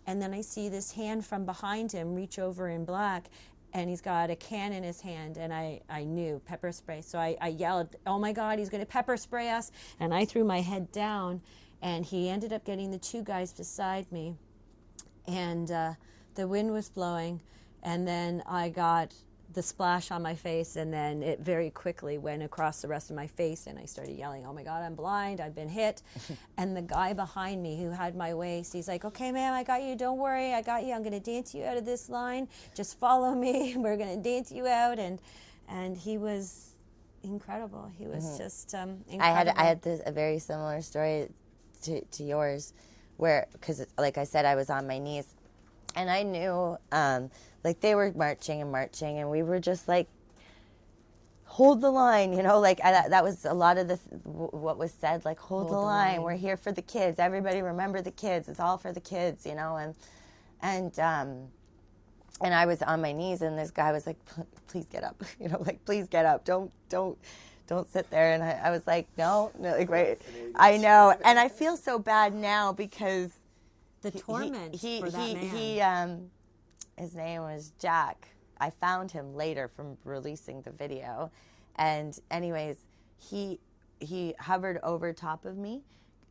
And then I see this hand from behind him reach over in black, and he's got a can in his hand, and I knew pepper spray. So I yelled, oh my God, he's going to pepper spray us. And I threw my head down, and he ended up getting the 2 guys beside me. And the wind was blowing, and then I got the splash on my face, and then it very quickly went across the rest of my face, and I started yelling, oh my God, I'm blind, I've been hit. And the guy behind me who had my waist, he's like, okay, ma'am, I got you, don't worry, I got you, I'm going to dance you out of this line, just follow me, we're going to dance you out. And he was incredible. He was just incredible. I had a very similar story to yours, where, because like I said, I was on my knees, and I knew like they were marching, and we were just like, hold the line, you know, like that was a lot of what was said, like hold the line, we're here for the kids, everybody remember the kids, it's all for the kids, you know. And I was on my knees, and this guy was like, please get up, you know, like please get up, don't sit there. And I was like, no, like, right, I know. And I feel so bad now because the torment for that man. He his name was Jack. I found him later from releasing the video. And anyways, he hovered over top of me,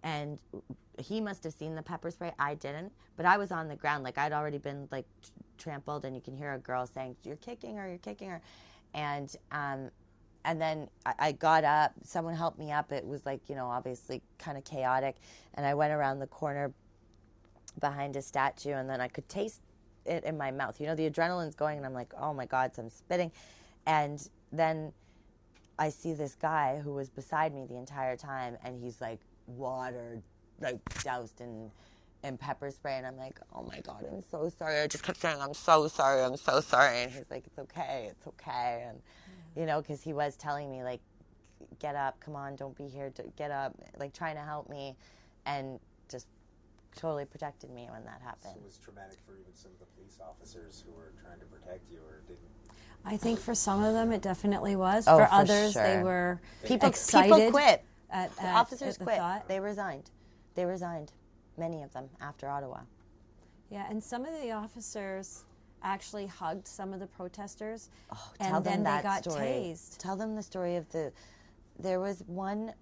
and he must have seen the pepper spray. I didn't, but I was on the ground. Like I'd already been like trampled, and you can hear a girl saying, you're kicking her. And then I got up, someone helped me up. It was like, you know, obviously kind of chaotic. And I went around the corner behind a statue, and then I could taste it in my mouth. You know, the adrenaline's going, and I'm like, oh my God, so I'm spitting. And then I see this guy who was beside me the entire time, and he's like water, like doused in pepper spray. And I'm like, oh my God, I'm so sorry. I just kept saying, I'm so sorry. And he's like, it's okay. you know, because he was telling me, like, get up, come on, don't be here, get up, like trying to help me, and just totally protected me when that happened. So it was traumatic for even some of the police officers who were trying to protect you or didn't? I think for some of them it definitely was. Oh, for for others, sure. they were People excited. quit. The Officers quit. thought. They resigned. Many of them, after Ottawa. Yeah, and some of the officers actually hugged some of the protesters, Oh, and tell then them that they got story. tased. Tell them the story of there was one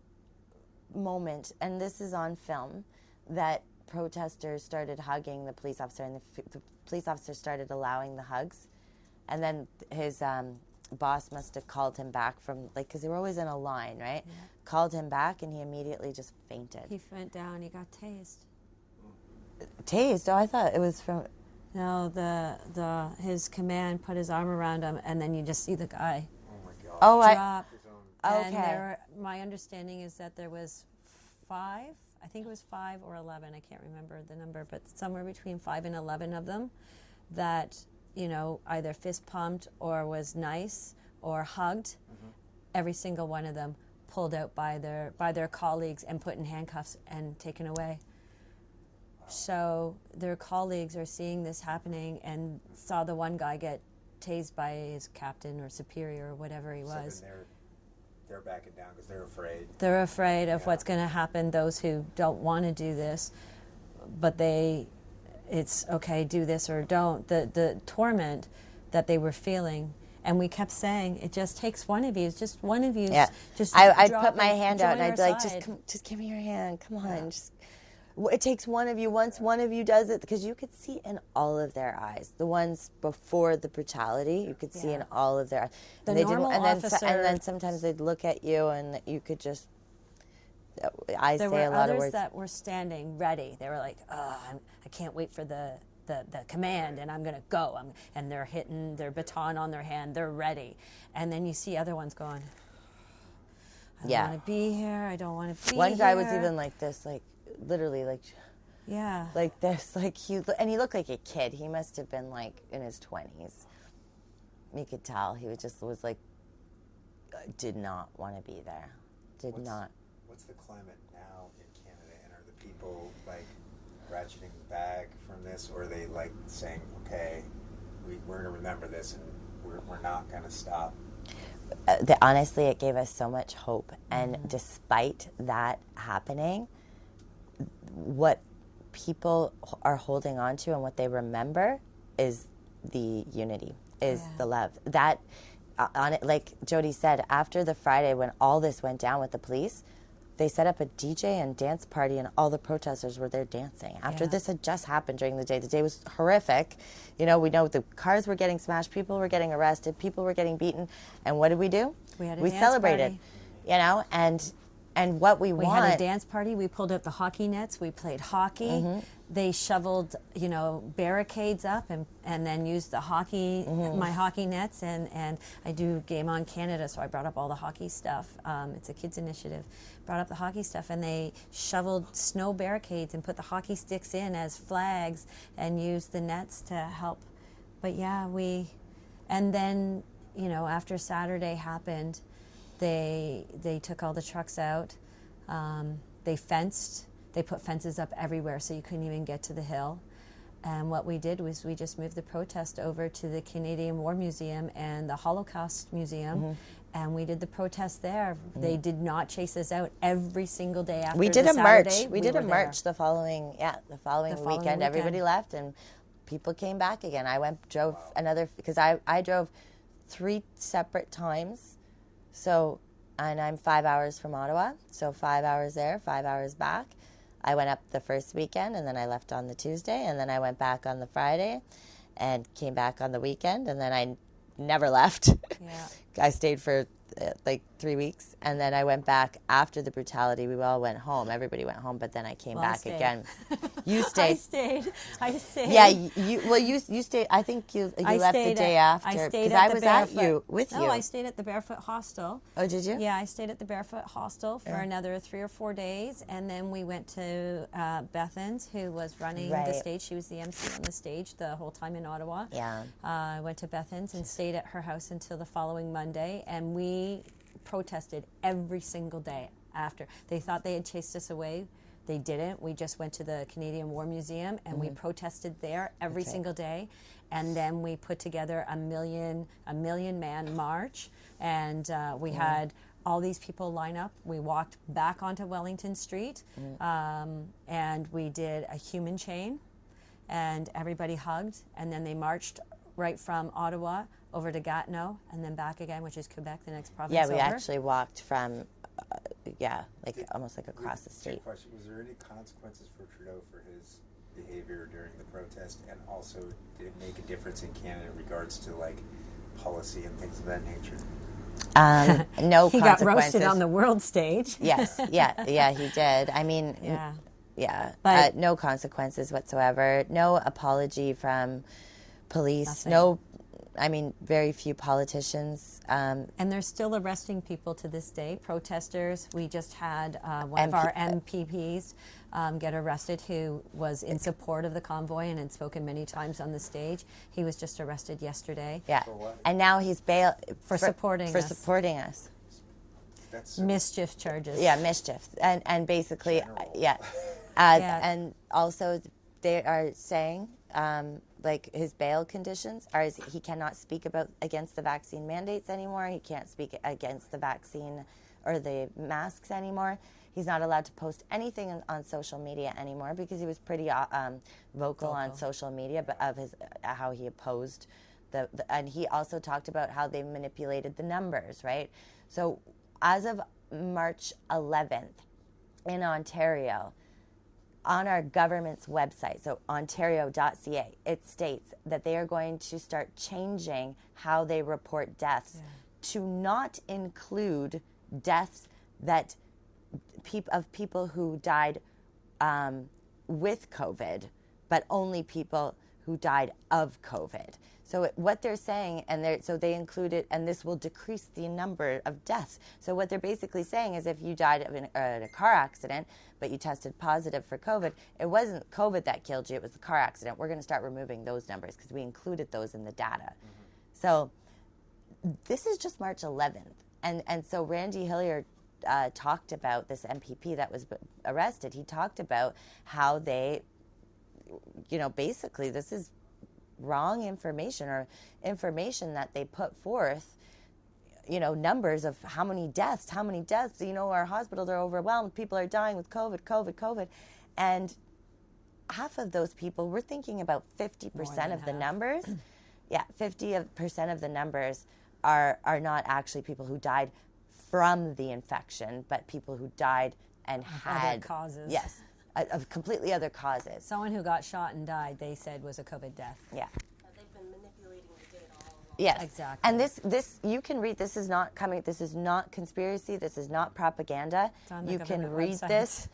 moment, and this is on film, that protesters started hugging the police officer, and the police officer started allowing the hugs, and then his boss must have called him back from, like, because they were always in a line, right? Yeah. Called him back, and he immediately just fainted. He went down. He got tased. Tased? Oh, I thought it was from... No, his command put his arm around him, and then you just see the guy Oh, drop. Okay. And my understanding is that there was 5, I think it was 5 or 11, I can't remember the number, but somewhere between 5 and 11 of them that, you know, either fist pumped or was nice or hugged. Every single one of them pulled out by their colleagues and put in handcuffs and taken away. So their colleagues are seeing this happening and saw the one guy get tased by his captain or superior or whatever he was. So then they're backing down because they're afraid. They're afraid of what's going to happen, those who don't want to do this, but it's okay, do this or don't. The torment that they were feeling, and we kept saying, it just takes one of you. It's just one of you. Yeah. Just I'd put my hand out and join I'd be our like, side. just give me your hand. Come on. It takes one of you. Once one of you does it, because you could see in all of their eyes, the ones before the brutality, you could see in all of their eyes. The and normal officer, and then sometimes they'd look at you and you could just, I say a lot of words. There were others that were standing ready. They were like, oh, I can't wait for the command, and I'm going to go. And they're hitting their baton on their hand. They're ready. And then you see other ones going, I don't want to be here. I don't want to be here. One guy was even like this, like, literally, like, yeah, like this, like he looked like a kid. He must have been like in his 20s. You could tell he was like, did not want to be there. What's the climate now in Canada, and are the people like ratcheting back from this, or are they like saying, okay, we're going to remember this and we're not going to stop? Honestly, it gave us so much hope, and despite that happening, what people are holding on to and what they remember is the unity, is the love. That, like Jody said, after the Friday when all this went down with the police, they set up a DJ and dance party, and all the protesters were there dancing. After this had just happened during the day was horrific. You know, we know the cars were getting smashed, people were getting arrested, people were getting beaten, and what did we do? We celebrated, party. You know, and what we want. We had a dance party. We pulled out the hockey nets. We played hockey. They shoveled, you know, barricades up and then used the hockey, my hockey nets. And I do Game On Canada, so I brought up all the hockey stuff. It's a kids initiative. Brought up the hockey stuff, and they shoveled snow barricades and put the hockey sticks in as flags and used the nets to help. But yeah, and then, you know, after Saturday happened, they took all the trucks out. They fenced. They put fences up everywhere so you couldn't even get to the hill. And what we did was we just moved the protest over to the Canadian War Museum and the Holocaust Museum, and we did the protest there. They did not chase us out every single day after we did the a Saturday. march. We did a march the following weekend. Everybody left and people came back again. Drove another, because I drove 3 separate times. So, and I'm 5 hours from Ottawa, so 5 hours there, 5 hours back. I went up the first weekend, and then I left on the Tuesday, and then I went back on the Friday, and came back on the weekend, and then I never left. Yeah. I stayed for 3 weeks, and then I went back after the brutality. We all went home. Everybody went home, but then I came back again. You stayed. I stayed. Yeah, you stayed. I think you left the day after because I was with you. No, I stayed at the Barefoot Hostel. Oh, did you? Yeah, I stayed at the Barefoot Hostel for another 3 or 4 days, and then we went to Bethans, who was running the stage. She was the MC on the stage the whole time in Ottawa. Yeah. I went to Bethans and stayed at her house until the following Monday, and we protested every single day after. They thought they had chased us away. They didn't. We just went to the Canadian War Museum and we protested there every single day. And then we put together a million man march, and we had all these people line up. We walked back onto Wellington Street, and we did a human chain, and everybody hugged, and then they marched right from Ottawa over to Gatineau, and then back again, which is Quebec, the next province over. Yeah, we actually walked from, almost like across the state. Question: was there any consequences for Trudeau for his behavior during the protest, and also did it make a difference in Canada in regards to like policy and things of that nature? No he consequences. got roasted on the world stage. Yes, yeah, he did. I mean, but no consequences whatsoever. No apology from police. Nothing. Very few politicians. And they're still arresting people to this day, protesters. We just had one of our MPPs get arrested who was in support of the convoy and had spoken many times on the stage. He was just arrested yesterday. Yeah, and now he's bail for supporting us. That's mischief charges. Yeah, mischief, and basically, General. and also they are saying. Like his bail conditions are he cannot speak against the vaccine mandates anymore. He can't speak against the vaccine or the masks anymore. He's not allowed to post anything on social media anymore because he was pretty vocal on social media, but of his how he opposed and he also talked about how they manipulated the numbers, right? So as of March 11th in Ontario, on our government's website, so ontario.ca, it states that they are going to start changing how they report deaths to not include deaths that of people who died with COVID, but only people who died of COVID. So what they're saying, so they include it, and this will decrease the number of deaths. So what they're basically saying is if you died in a car accident, but you tested positive for COVID, it wasn't COVID that killed you, it was the car accident. We're going to start removing those numbers because we included those in the data. So this is just March 11th. And so Randy Hillier talked about this MPP that was arrested. He talked about how they, basically this is wrong information or information that they put forth, numbers of how many deaths, our hospitals are overwhelmed, people are dying with COVID. And half of those people, we're thinking about 50% of the numbers. Yeah, 50% of the numbers are not actually people who died from the infection, but people who died and had other causes. Yes. Of completely other causes. Someone who got shot and died, they said, was a COVID death. Yeah. They've been manipulating the data all along. Yes. Exactly. And this you can read. This is not conspiracy. This is not propaganda. You can read this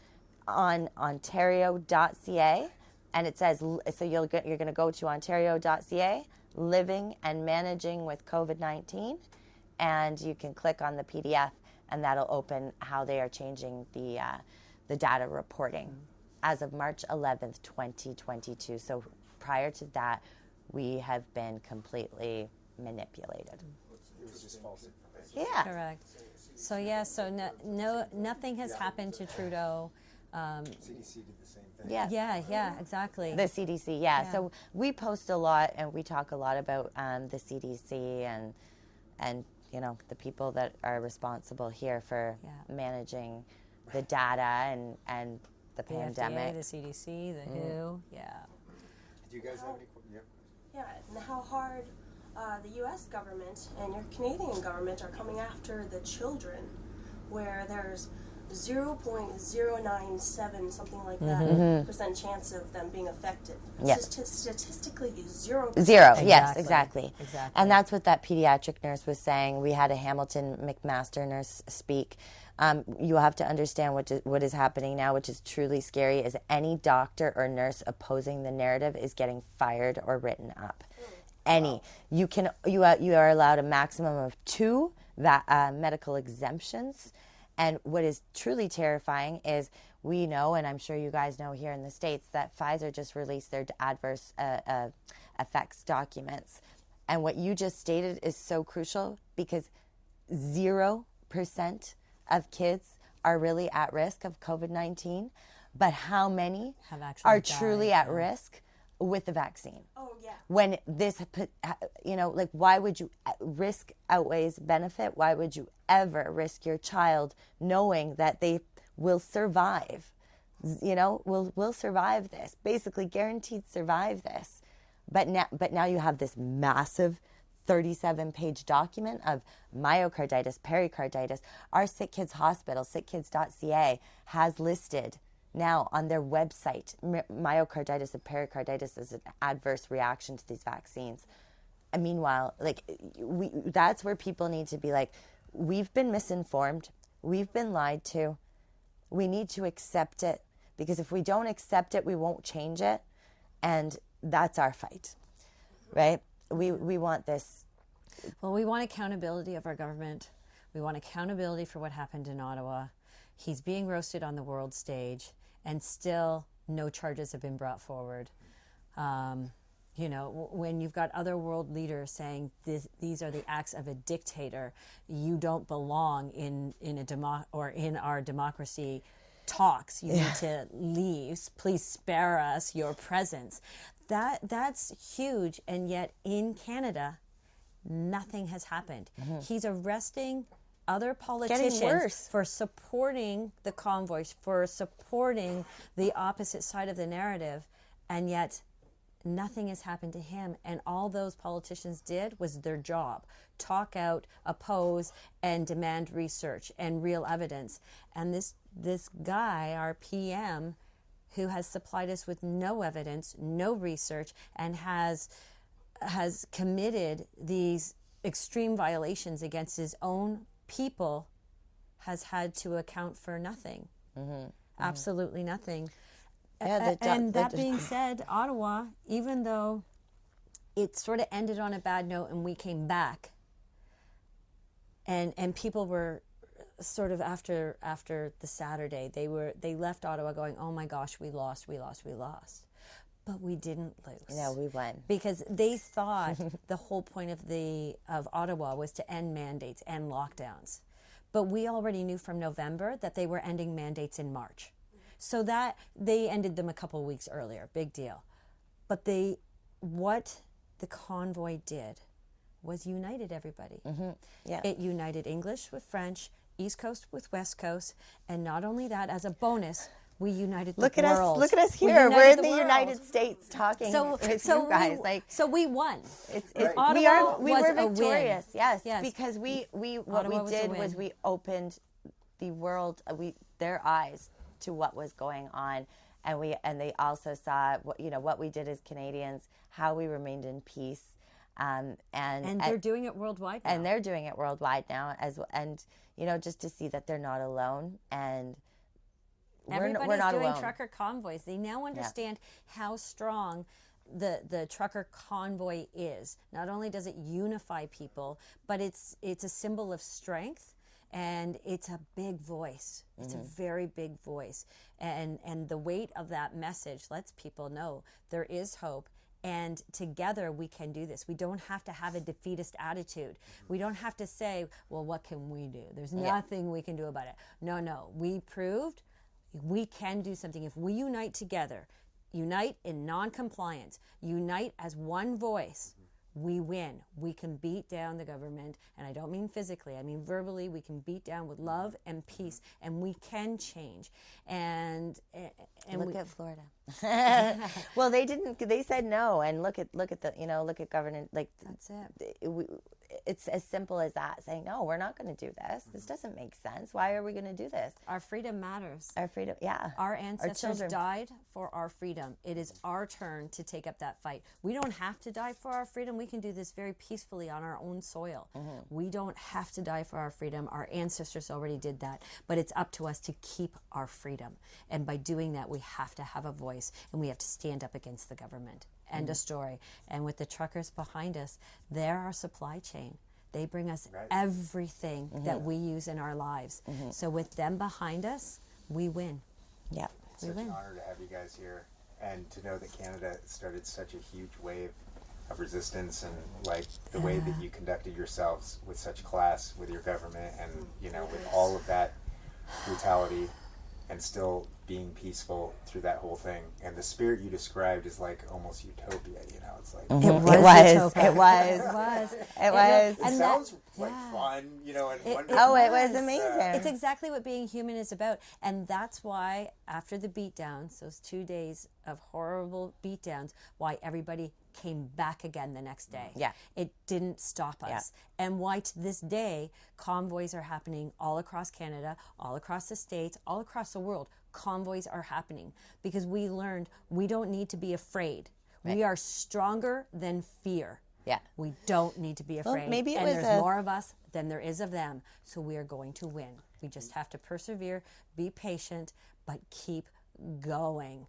on ontario.ca, and it says, so you're going to go to ontario.ca, living and managing with COVID-19, and you can click on the PDF, and that'll open how they are changing the data reporting as of March 11th, 2022. So prior to that, we have been completely manipulated. It was just false information. Yeah. Correct. So nothing has happened to Trudeau. CDC did the same thing. Yeah. Exactly. The CDC, yeah. So we post a lot and we talk a lot about the CDC and the people that are responsible here for managing the data and the pandemic. FDA, the CDC, the WHO, Do you guys have any? Yeah, and how hard the U.S. government and your Canadian government are coming after the children, where there's 0.097, something like that, percent chance of them being affected. Yeah. Statistically, 0%. Yes, exactly. And that's what that pediatric nurse was saying. We had a Hamilton McMaster nurse speak. You have to understand what is happening now, which is truly scary, is any doctor or nurse opposing the narrative is getting fired or written up. Any. You are allowed a maximum of 2 medical exemptions. And what is truly terrifying is we know, and I'm sure you guys know here in the States, that Pfizer just released their adverse effects documents. And what you just stated is so crucial, because 0% of kids are really at risk of COVID-19, but how many are truly at risk with the vaccine? Oh, yeah. When this, like, why would you risk outweighs benefit? Why would you ever risk your child knowing that they will survive? Will survive this, basically guaranteed survive this. But now you have this massive 37-page document of myocarditis, pericarditis. Our Sick Kids Hospital, sickkids.ca, has listed now on their website myocarditis and pericarditis as an adverse reaction to these vaccines. And meanwhile, that's where people need to be like, we've been misinformed, we've been lied to, we need to accept it, because if we don't accept it, we won't change it, and that's our fight, right? We want this. Well, we want accountability of our government. We want accountability for what happened in Ottawa. He's being roasted on the world stage, and still no charges have been brought forward. When you've got other world leaders saying these are the acts of a dictator, you don't belong in our democracy talks. You need to leave. Please spare us your presence. That's huge, and yet in Canada, nothing has happened. He's arresting other politicians for supporting the convoys, for supporting the opposite side of the narrative, and yet nothing has happened to him. And all those politicians did was their job: talk out, oppose, and demand research and real evidence. And this guy, our PM, who has supplied us with no evidence, no research, and has committed these extreme violations against his own people, has had to account for nothing. Absolutely nothing. And that being said, Ottawa, even though it sort of ended on a bad note and we came back, and people were sort of after the Saturday, they left Ottawa going, oh my gosh, we lost. But we didn't lose. No, we won. Because they thought the whole point of Ottawa was to end mandates and lockdowns. But we already knew from November that they were ending mandates in March. So that they ended them a couple of weeks earlier. Big deal. But what the convoy did was united everybody. Yeah. It united English with French, East Coast with West Coast, and not only that, as a bonus, we united the world. Look at us here. We're in the United States talking with you guys. So we won. We were victorious. Yes, because we opened the world, their eyes to what was going on, and they also saw what we did as Canadians, how we remained in peace, and they're doing it worldwide now. And they're doing it worldwide now as well. And just to see that they're not alone, and everybody's we're not doing alone. Trucker convoys. They now understand how strong the trucker convoy is. Not only does it unify people, but it's a symbol of strength, and it's a big voice. It's a very big voice, and the weight of that message lets people know there is hope. And together we can do this. We don't have to have a defeatist attitude. We don't have to say, well, what can we do? There's nothing we can do about it. No. We proved we can do something. If we unite together, unite in non-compliance, unite as one voice, we win. We can beat down the government. And I don't mean physically. I mean verbally. We can beat down with love and peace. And we can change. And look at Florida. Well, they didn't. They said no. And look at government. Like, that's it. it's as simple as that, saying, no, we're not going to do this. This doesn't make sense. Why are we going to do this? Our freedom matters. Our freedom, yeah. Our ancestors children. died for our freedom. It is our turn to take up that fight. We don't have to die for our freedom. We can do this very peacefully on our own soil. We don't have to die for our freedom. Our ancestors already did that. But it's up to us to keep our freedom. And by doing that, we have to have a voice, and we have to stand up against the government. End of story. And with the truckers behind us, they're our supply chain. They bring us everything that we use in our lives. So with them behind us, we win. Yeah. It's such an honor to have you guys here, and to know that Canada started such a huge wave of resistance, and like the way that you conducted yourselves with such class with your government, and you know, with all of that brutality, and still being peaceful through that whole thing. And the spirit you described is like almost utopia, you know, it's like It was. utopia. It was. It was. It was. it sounds like fun, you know, and wonderful. Oh, it was amazing. It's exactly what being human is about. And that's why after the beatdowns, those 2 days of horrible beatdowns, why everybody came back again the next day. Yeah. It didn't stop us. And why to this day, convoys are happening all across Canada, all across the States, all across the world. Convoys are happening because we learned we don't need to be afraid. We are stronger than fear. Yeah. We don't need to be afraid. maybe it and was there's more of us than there is of them. So we are going to win. We just have to persevere, be patient, but keep going.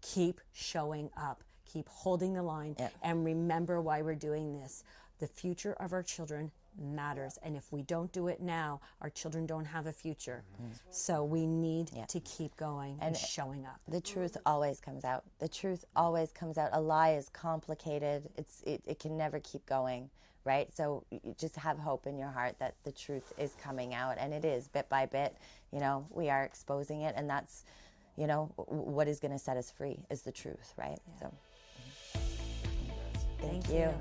Keep showing up. Keep holding the line. And remember why we're doing this. The future of our children matters. And if we don't do it now, our children don't have a future. So we need to keep going and showing up. The truth always comes out. The truth always comes out. A lie is complicated. It can never keep going, right? So you just have hope in your heart that the truth is coming out, and it is bit by bit. You know, we are exposing it, and that's, you know, what is going to set us free is the truth, right? So, thank you.